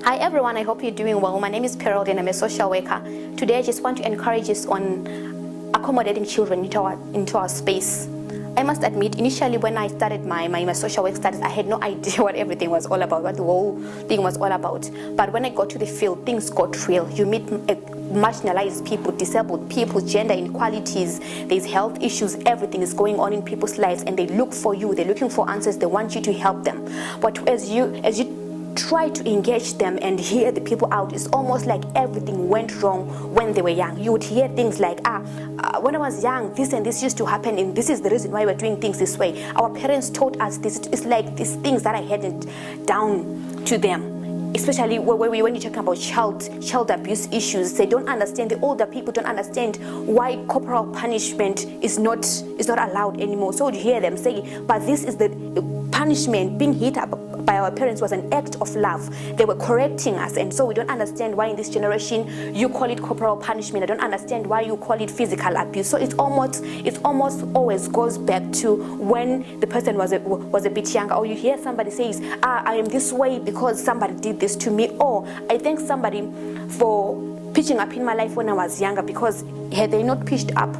Hi everyone, I hope you're doing well. My name is Perold and I'm a social worker. Today I just want to encourage us on accommodating children into our space. I must admit, initially when I started my social work studies, I had no idea what everything was all about, what the whole thing was all about. But when I got to the field, things got real. You meet marginalized people, disabled people, gender inequalities, there's health issues, everything is going on in people's lives, and they look for you, they're looking for answers, they want you to help them. But as you try to engage them and hear the people out, it's almost like everything went wrong when they were young. You would hear things like, when I was young, this and this used to happen, and this is the reason why we're doing things this way. Our parents taught us this. It's like these things that I hadn't down to them. Especially when you're talking about child abuse issues, they don't understand. The older people don't understand why corporal punishment is not allowed anymore. So you hear them say, but this is the punishment. Being hit up by our parents was an act of love. They were correcting us, and so we don't understand why in this generation you call it corporal punishment. I don't understand why you call it physical abuse. So it's almost always goes back to when the person was a bit younger, or you hear somebody says, I am this way because somebody did this to me, or I thank somebody for pitching up in my life when I was younger, because had they not pitched up,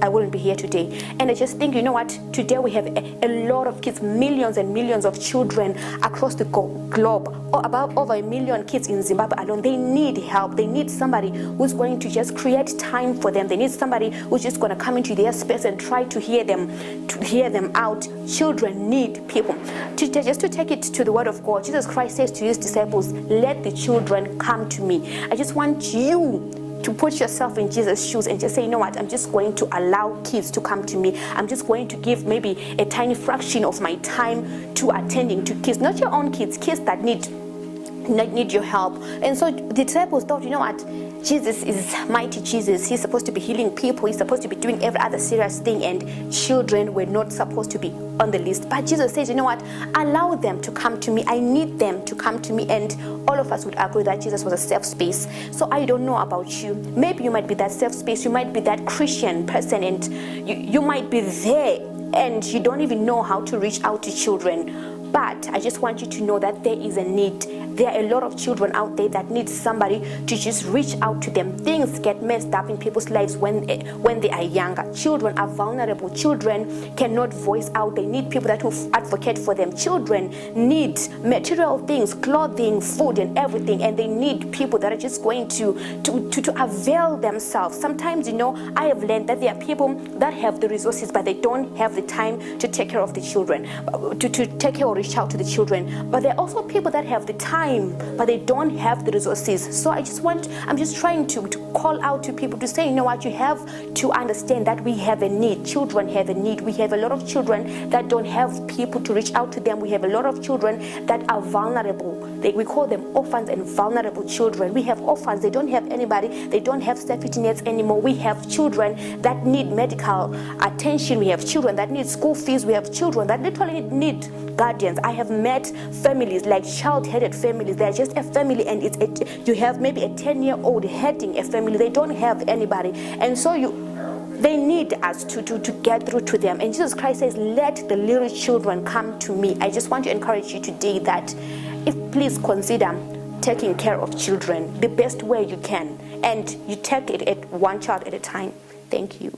I wouldn't be here today. And I just think, you know what, today we have a lot of kids, millions and millions of children across the globe, or about over 1 million kids in Zimbabwe alone. They need help. They need somebody who's going to just create time for them. They need somebody who's just going to come into their space and try to hear them out. Children need people. Just to take it to the word of God, Jesus Christ says to his disciples, let the children come to me. I just want you to put yourself in Jesus' shoes and just say, you know what, I'm just going to allow kids to come to me. I'm just going to give maybe a tiny fraction of my time to attending to kids, not your own kids, kids that need your help. And so the disciples thought, you know what, Jesus is mighty Jesus. He's supposed to be healing people. He's supposed to be doing every other serious thing, and children were not supposed to be on the list. But Jesus says, you know what, allow them to come to me. I need them to come to me. And all of us would agree that Jesus was a safe space. So I don't know about you. Maybe you might be that safe space. You might be that Christian person, and you might be there and you don't even know how to reach out to children. But I just want you to know that there is a need. There are a lot of children out there that need somebody to just reach out to them. Things get messed up in people's lives when they are younger. Children are vulnerable. Children cannot voice out. They need people that will advocate for them. Children need material things, clothing, food, and everything, and they need people that are just going to avail themselves. Sometimes, you know, I have learned that there are people that have the resources, but they don't have the time to take care of the children, to take care or reach out to the children. But there are also people that have the time, but they don't have the resources. So I'm just trying to call out to people to say, you know what, you have to understand that we have a need. Children have a need. We have a lot of children that don't have people to reach out to them. We have a lot of children that are vulnerable. We call them orphans and vulnerable children. We have orphans. They don't have anybody. They don't have safety nets anymore. We have children that need medical attention. We have children that need school fees. We have children that literally need guardians. I have met families like child-headed families. They're just a family, and you have maybe a 10-year-old heading a family. They don't have anybody, and so they need us to get through to them. And Jesus Christ says, let the little children come to me. I just want to encourage you today that please consider taking care of children the best way you can, and you take it at one child at a time. Thank you.